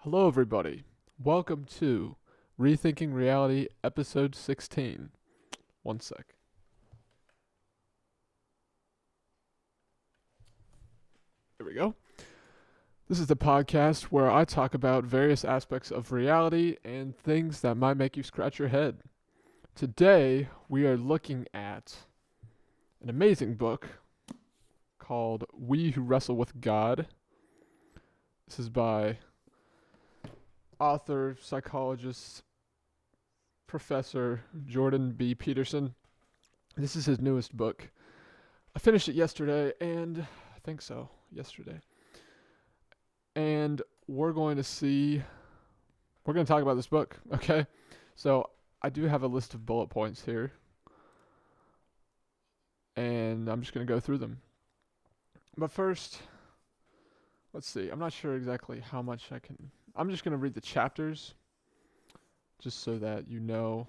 Hello, everybody. Welcome to Rethinking Reality, Episode 16. One sec. There we go. This is the podcast where I talk about various aspects of reality and things that might make you scratch your head. Today, we are looking at an amazing book called Who Wrestle With God. This is by author, psychologist, Professor Jordan B. Peterson. This is his newest book. I finished it yesterday, and I think so, yesterday. And we're going to talk about this book, okay? So I do have a list of bullet points here, and I'm just going to go through them. But first, let's see. I'm not sure exactly how much I'm just going to read the chapters, just so that you know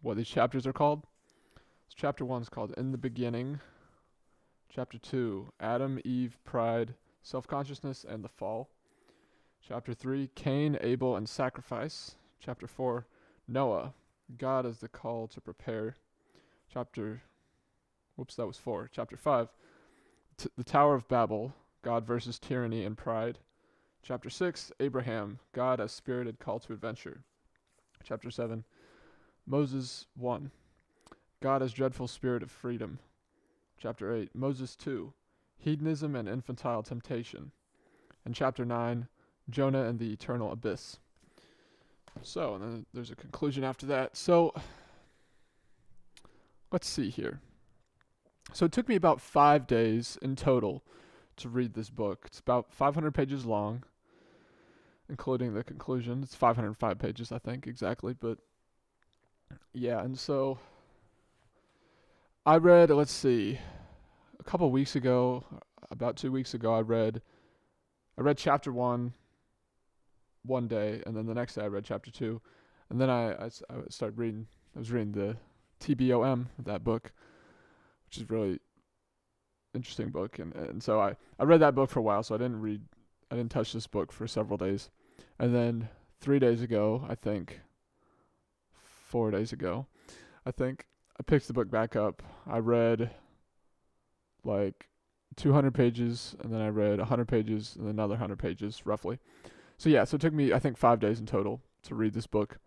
what these chapters are called. So chapter 1 is called In the Beginning. Chapter 2, Adam, Eve, Pride, Self-Consciousness, and the Fall. Chapter 3, Cain, Abel, and Sacrifice. Chapter 4, Noah, God as the call to prepare. That was 4. Chapter 5, the Tower of Babel, God versus tyranny and pride. Chapter 6, Abraham, God as spirited call to adventure. Chapter 7, Moses 1, God as dreadful spirit of freedom. Chapter 8, Moses 2, hedonism and infantile temptation. And chapter 9, Jonah and the eternal abyss. So, and then there's a conclusion after that. So, let's see here. So it took me about 5 days in total to read this book. It's about 500 pages long, including the conclusion. It's 505 pages, I think, exactly. But, yeah, and so I read, let's see, a couple weeks ago, about 2 weeks ago, I read chapter 1 one day, and then the next day I read chapter 2, and then I started reading. I was reading the TBOM, that book, which is a really interesting book, and so I read that book for a while, so I didn't touch this book for several days, and then 4 days ago, I picked the book back up. I read like 200 pages, and then I read 100 pages, and another 100 pages, roughly. So yeah, so it took me, I think, 5 days in total to read this book.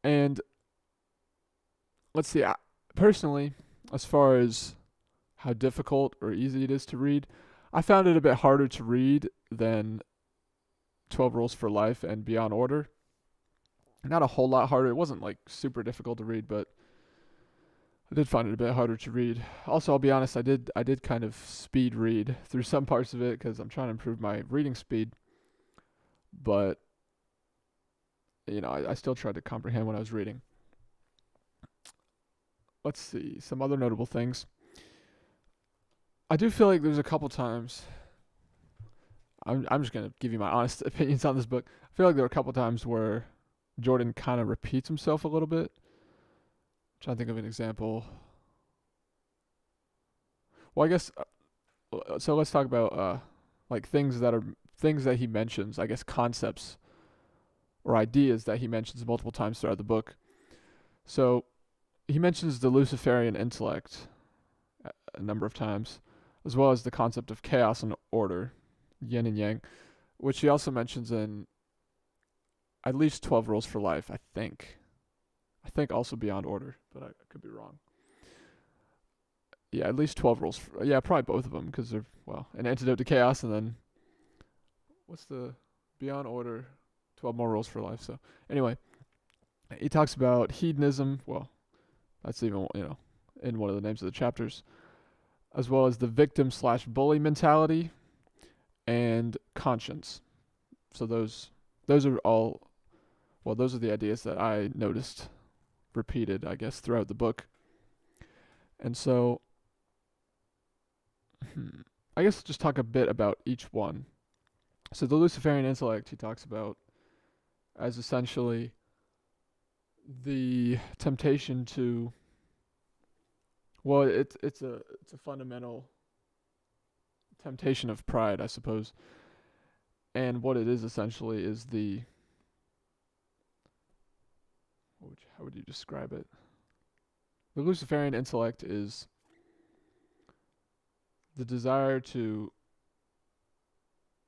And let's see, personally, as far as how difficult or easy it is to read, I found it a bit harder to read than 12 Rules for Life and Beyond Order. Not a whole lot harder. It wasn't like super difficult to read, but I did find it a bit harder to read. Also, I'll be honest, I did kind of speed read through some parts of it because I'm trying to improve my reading speed. But, I still tried to comprehend what I was reading. Let's see, some other notable things. I do feel like there's a couple times, I'm just going to give you my honest opinions on this book. I feel like there are a couple times where Jordan kind of repeats himself a little bit. I'm trying to think of an example. Well, I guess, so let's talk about like things that he mentions, I guess concepts or ideas that he mentions multiple times throughout the book. So he mentions the Luciferian intellect a number of times, as well as the concept of chaos and order, yin and yang, which he also mentions in at least 12 Rules for Life, I think. I think also Beyond Order, but I could be wrong. Yeah, at least 12 Rules. Probably both of them, because they're, an antidote to chaos, and then what's the Beyond Order, 12 more Rules for Life. So anyway, he talks about hedonism. Well, that's even, in one of the names of the chapters, as well as the victim/bully mentality and conscience. So those are all, those are the ideas that I noticed repeated, I guess, throughout the book. And so, I guess just talk a bit about each one. So the Luciferian intellect he talks about as essentially the temptation to, it's a fundamental temptation of pride, I suppose. And what it is essentially is how would you describe it? The Luciferian intellect is the desire to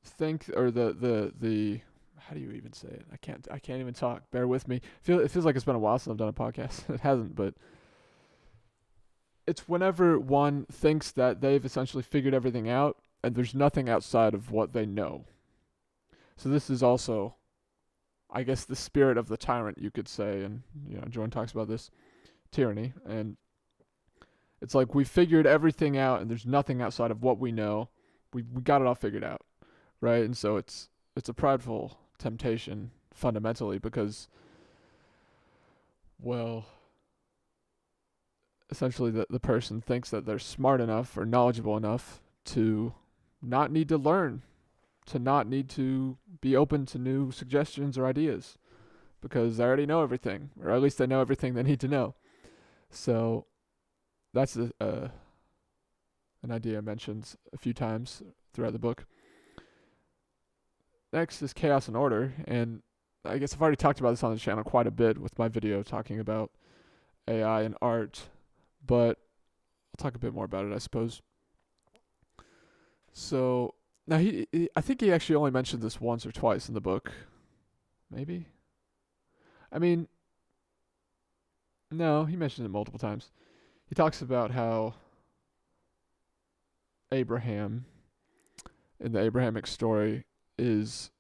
think, or the how do you even say it? I can't even talk. Bear with me. It feels like it's been a while since I've done a podcast. It hasn't, but it's whenever one thinks that they've essentially figured everything out and there's nothing outside of what they know. So this is also, I guess, the spirit of the tyrant, you could say, and Jordan talks about this tyranny, and it's like we figured everything out and there's nothing outside of what we know. We got it all figured out, right? And so it's a prideful temptation fundamentally because, well, essentially the person thinks that they're smart enough or knowledgeable enough to not need to learn, to not need to be open to new suggestions or ideas because they already know everything, or at least they know everything they need to know. So that's an idea mentioned a few times throughout the book. Next is chaos and order, and I guess I've already talked about this on the channel quite a bit with my video talking about AI and art, but I'll talk a bit more about it, I suppose. So now I think he actually only mentioned this once or twice in the book, maybe. I mean, no, he mentioned it multiple times. He talks about how Abraham, in the Abrahamic story, is,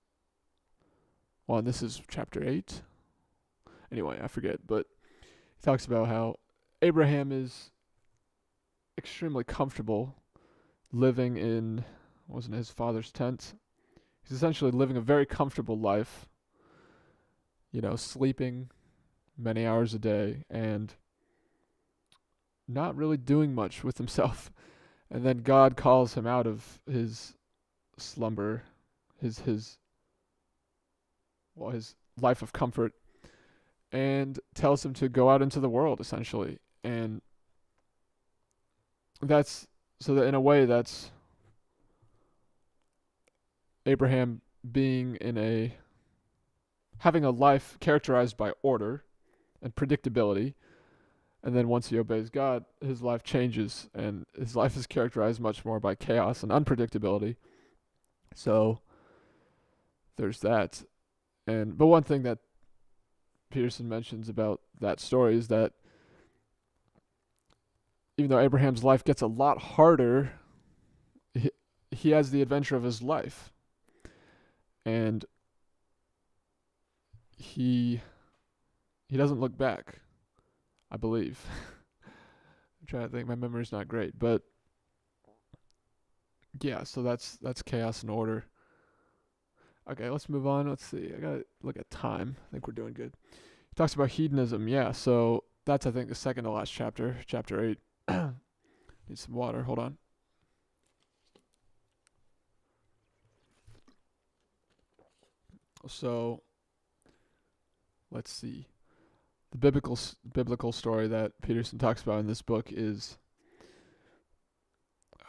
well, this is chapter 8. Anyway, I forget, but he talks about how Abraham is extremely comfortable living in, wasn't his father's tent. He's essentially living a very comfortable life, sleeping many hours a day and not really doing much with himself. And then God calls him out of his slumber, his life of comfort, and tells him to go out into the world, essentially. And that's, so that in a way that's Abraham having a life characterized by order and predictability. And then once he obeys God, his life changes, and his life is characterized much more by chaos and unpredictability. So there's that. But one thing that Peterson mentions about that story is that even though Abraham's life gets a lot harder, he has the adventure of his life. And he doesn't look back, I believe. I'm trying to think. My memory's not great, but yeah. So that's chaos and order. Okay, let's move on. Let's see. I gotta look at time. I think we're doing good. He talks about hedonism. Yeah. So that's, I think, the second to last chapter, chapter 8. Need some water. Hold on. So let's see. The biblical story that Peterson talks about in this book is,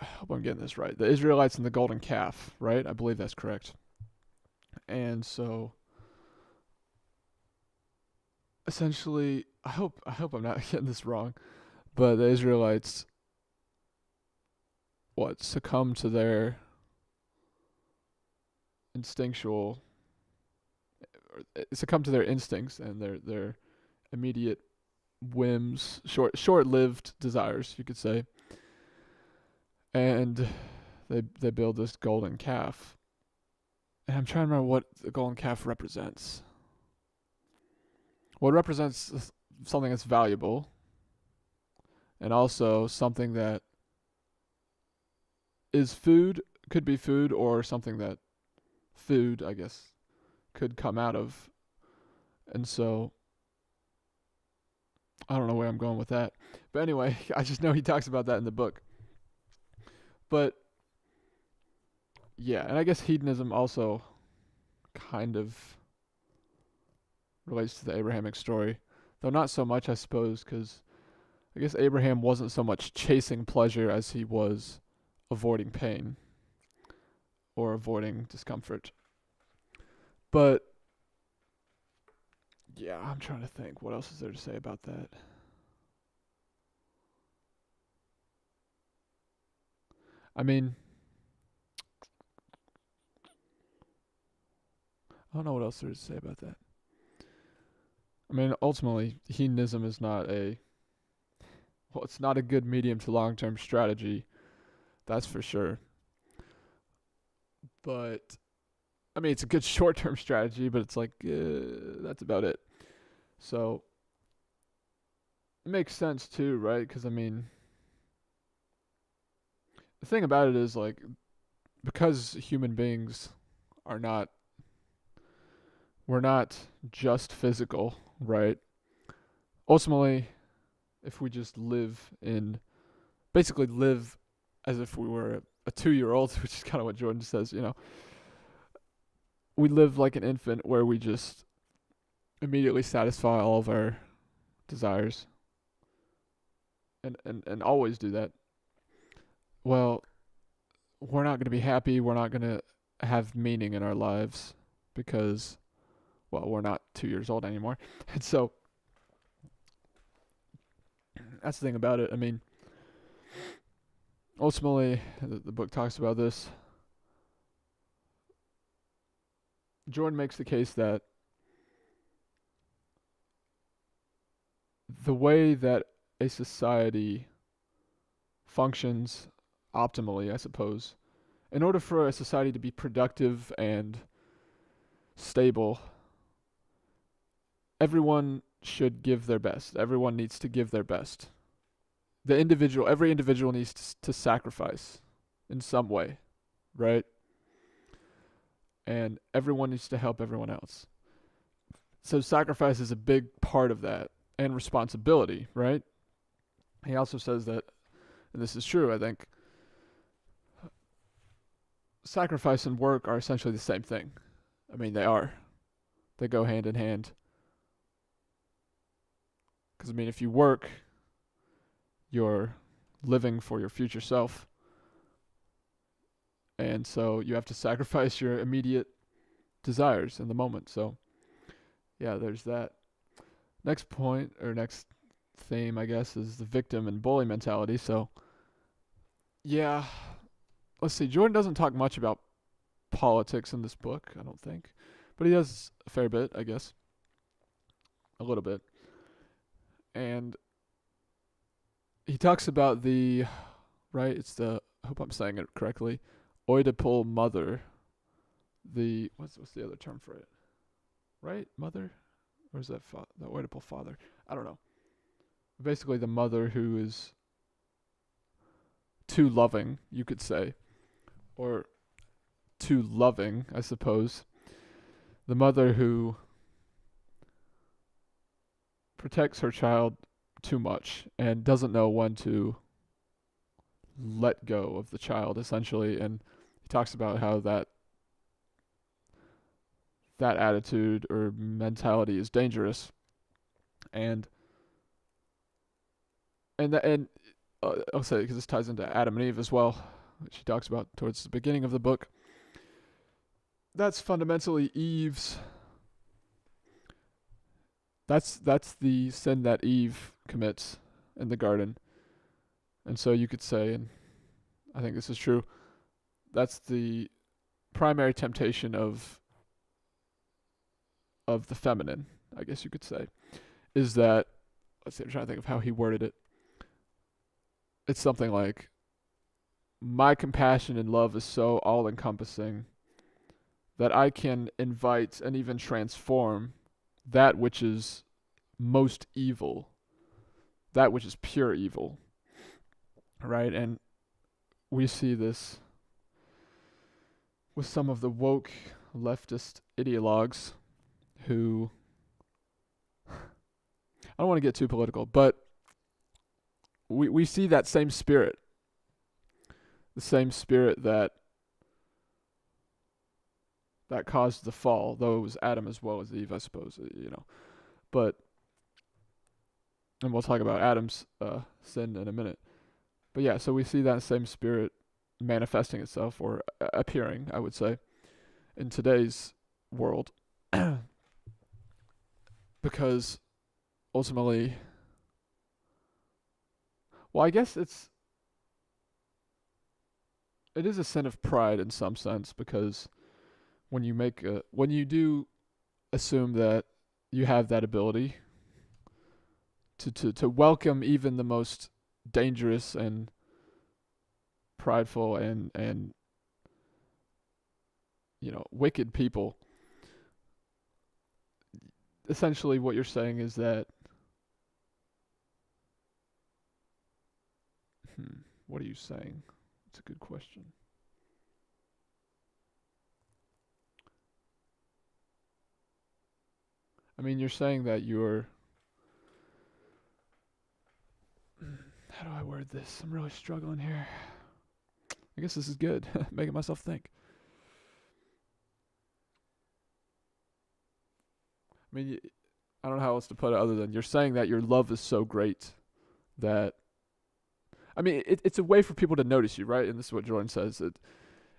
I hope I'm getting this right, the Israelites and the golden calf, right? I believe that's correct. And so essentially, I hope I'm not getting this wrong, but the Israelites succumb to their instincts and their immediate whims, short-lived desires, you could say. And they build this golden calf. And I'm trying to remember what the golden calf represents. Well, it represents something that's valuable, and also something that is food, could be food, or something that food, I guess, could come out of. And so I don't know where I'm going with that. But anyway, I just know he talks about that in the book. But yeah, and I guess hedonism also kind of relates to the Abrahamic story, though not so much, I suppose, because I guess Abraham wasn't so much chasing pleasure as he was avoiding pain or avoiding discomfort. But yeah, I'm trying to think. What else is there to say about that? I mean, I don't know what else there is to say about that. I mean, ultimately, hedonism is not it's not a good medium to long term strategy. That's for sure. But I mean, it's a good short term strategy, but it's like that's about it. So it makes sense too, right? Because I mean, the thing about it is like because human beings are not we're not just physical, right? Ultimately, if we just basically live as if we were a 2 year old, which is kind of what Jordan says, we live like an infant where we just immediately satisfy all of our desires and always do that. Well, we're not going to be happy. We're not going to have meaning in our lives because, well, we're not 2 years old anymore. And so that's the thing about it. I mean, ultimately, the book talks about this. Jordan makes the case that the way that a society functions optimally, I suppose, in order for a society to be productive and stable, everyone should give their best. Everyone needs to give their best. Every individual needs to sacrifice in some way, right? And everyone needs to help everyone else. So sacrifice is a big part of that and responsibility, right? He also says that, and this is true, I think, sacrifice and work are essentially the same thing. I mean, they are. They go hand in hand. Because, I mean, if you work, you're living for your future self. And so you have to sacrifice your immediate desires in the moment. So, yeah, there's that. Next point, or next theme, I guess, is the victim and bully mentality. So, yeah, let's see. Jordan doesn't talk much about politics in this book, I don't think. But he does a fair bit, I guess. A little bit. And he talks about I hope I'm saying it correctly, Oedipal mother. What's the other term for it? Right? Mother? Or is that the Oedipal father? I don't know. Basically, the mother who is too loving, you could say. Or too loving, I suppose. The mother who protects her child too much and doesn't know when to let go of the child, essentially. And he talks about how that attitude or mentality is dangerous, and I'll say because this ties into Adam and Eve as well, which he talks about towards the beginning of the book. That's fundamentally Eve's. That's the sin that Eve commits in the garden, and so you could say, and I think this is true, that's the primary temptation of the feminine, I guess you could say, is that, let's see, I'm trying to think of how he worded it. It's something like, my compassion and love is so all-encompassing that I can invite and even transform that which is most evil, that which is pure evil, right? And we see this with some of the woke leftist ideologues who, I don't want to get too political, but we see that same spirit, the same spirit that caused the fall, though it was Adam as well as Eve, I suppose, But, and we'll talk about Adam's sin in a minute. But yeah, so we see that same spirit manifesting itself, or appearing, I would say, in today's world. because ultimately, well, I guess it is a sin of pride in some sense, because when you do assume that you have that ability to welcome even the most dangerous and prideful and wicked people, essentially what you're saying is that what are you saying? It's a good question. I mean, you're saying that how do I word this? I'm really struggling here. I guess this is good. Making myself think. I mean, I don't know how else to put it other than you're saying that your love is so great that, I mean, it's a way for people to notice you, right? And this is what Jordan says.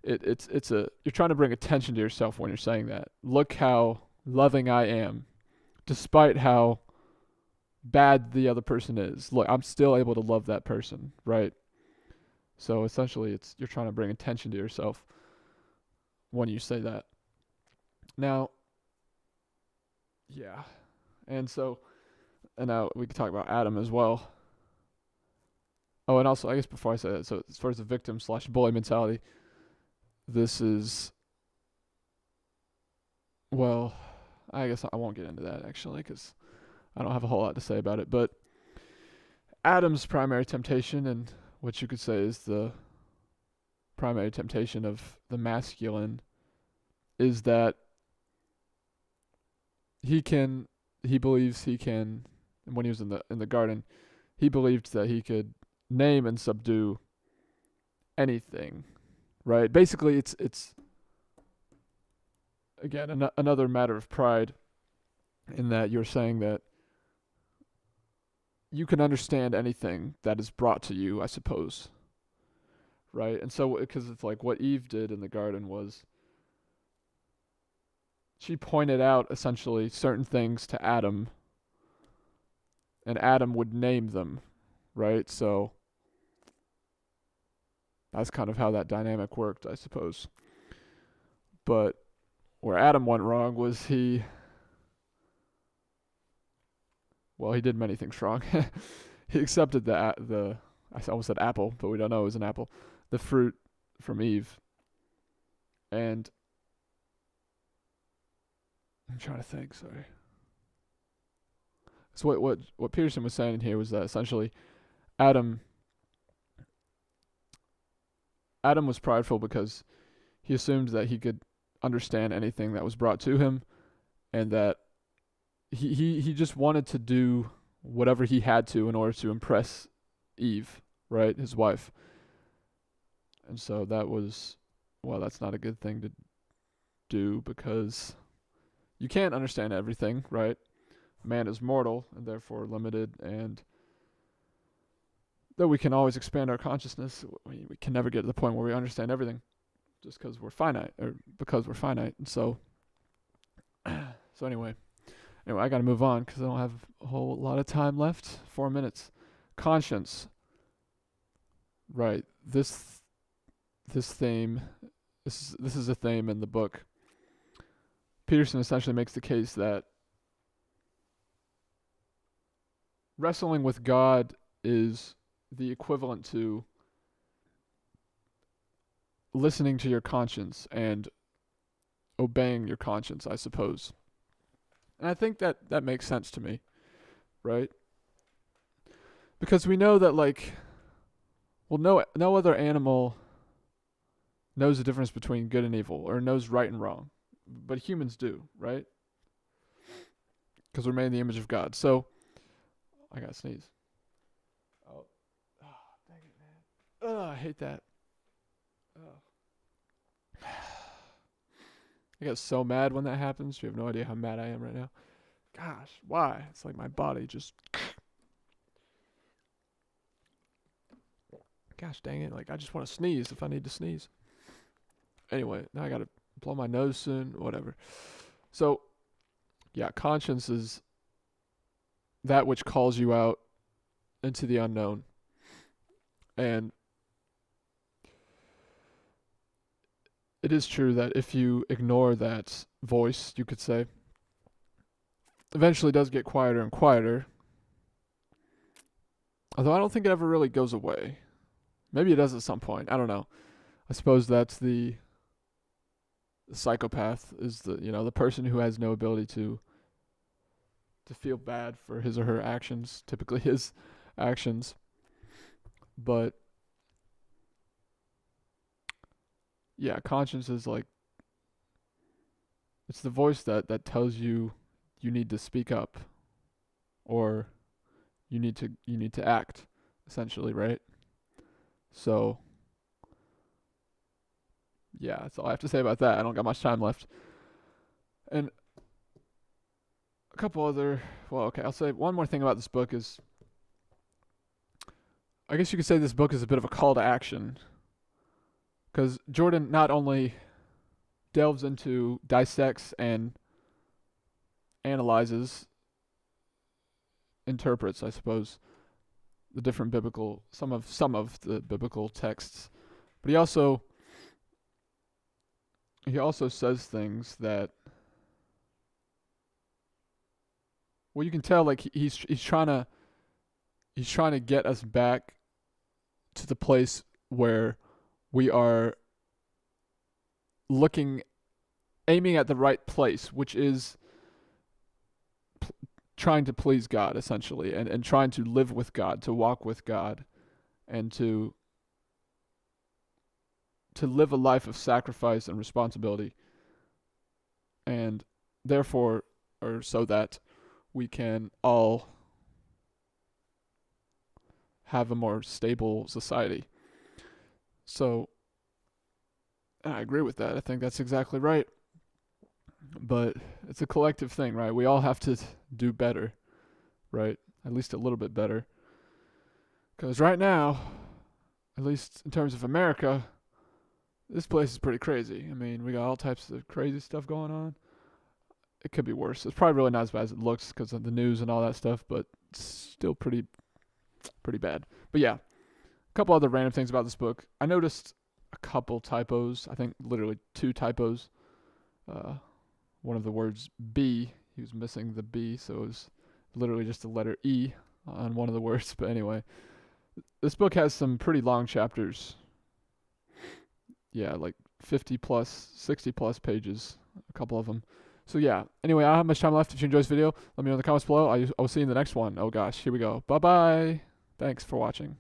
You're trying to bring attention to yourself when you're saying that. Look how loving I am, despite how bad the other person is. Look, I'm still able to love that person, right? So essentially, you're trying to bring attention to yourself when you say that. Now, yeah, and now we can talk about Adam as well. Oh, and also, I guess before I say that, so as far as the victim/bully mentality, this is, well, I guess I won't get into that actually, because I don't have a whole lot to say about it. But Adam's primary temptation, and what you could say is the primary temptation of the masculine, is that he believes he can, and when he was in the garden, he believed that he could name and subdue anything, right? Basically, it's again another matter of pride, in that you're saying that you can understand anything that is brought to you, I suppose, right? And so, because it's like what Eve did in the garden was she pointed out essentially certain things to Adam, and Adam would name them, right? So that's kind of how that dynamic worked, I suppose. But where Adam went wrong was he did many things wrong. He accepted I almost said apple, but we don't know it was an apple, the fruit from Eve. And I'm trying to think, sorry. So what Peterson was saying here was that essentially Adam was prideful because he assumed that he could understand anything that was brought to him, and that he just wanted to do whatever he had to in order to impress Eve, right, his wife. And so that's not a good thing to do, because you can't understand everything, right? Man is mortal and therefore limited, and though we can always expand our consciousness, we can never get to the point where we understand everything, just because we're finite. And so anyway, I got to move on because I don't have a whole lot of time left. 4 minutes. Conscience. Right. This theme. This is a theme in the book. Peterson essentially makes the case that wrestling with God is the equivalent to listening to your conscience and obeying your conscience, I suppose. And I think that makes sense to me, right? Because we know that, no other animal knows the difference between good and evil, or knows right and wrong. But humans do, right? Because we're made in the image of God. So, I gotta sneeze. Oh, dang it, man. I hate that. I get so mad when that happens. You have no idea how mad I am right now. Gosh, why? It's like my body just... Gosh dang it. I just want to sneeze if I need to sneeze. Anyway, now I gotta blow my nose soon. Whatever. So, yeah, conscience is that which calls you out into the unknown. And it is true that if you ignore that voice, you could say, eventually it does get quieter and quieter. Although I don't think it ever really goes away. Maybe it does at some point. I don't know. I suppose that's the psychopath, is the person who has no ability to feel bad for his or her actions, typically his actions. But yeah, conscience is like, it's the voice that tells you need to speak up, or you need to act, essentially, right? So yeah, that's all I have to say about that. I don't got much time left. And a couple other, well, okay, I'll say one more thing about this book is, I guess you could say this book is a bit of a call to action, because Jordan not only delves into, dissects, and analyzes, interprets, I suppose, the different biblical, some of the biblical texts, but he also says things that, well, you can tell like he's trying to get us back to the place where we are aiming at the right place, which is trying to please God, essentially, and trying to live with God, to walk with God, and to live a life of sacrifice and responsibility, and therefore, or so that we can all have a more stable society. So I agree with that. I think that's exactly right. But it's a collective thing, right? We all have to do better, right? At least a little bit better. Because right now, at least in terms of America, this place is pretty crazy. I mean, we got all types of crazy stuff going on. It could be worse. It's probably really not as bad as it looks because of the news and all that stuff, but it's still pretty bad. But yeah, a couple other random things about this book. I noticed a couple typos. I think literally 2 typos. One of the words B, he was missing the B, so it was literally just the letter E on one of the words. But anyway, this book has some pretty long chapters. Yeah, like 50 plus, 60 plus pages, a couple of them. So yeah, anyway, I don't have much time left. If you enjoyed this video, let me know in the comments below. I will see you in the next one. Oh gosh, here we go. Bye-bye. Thanks for watching.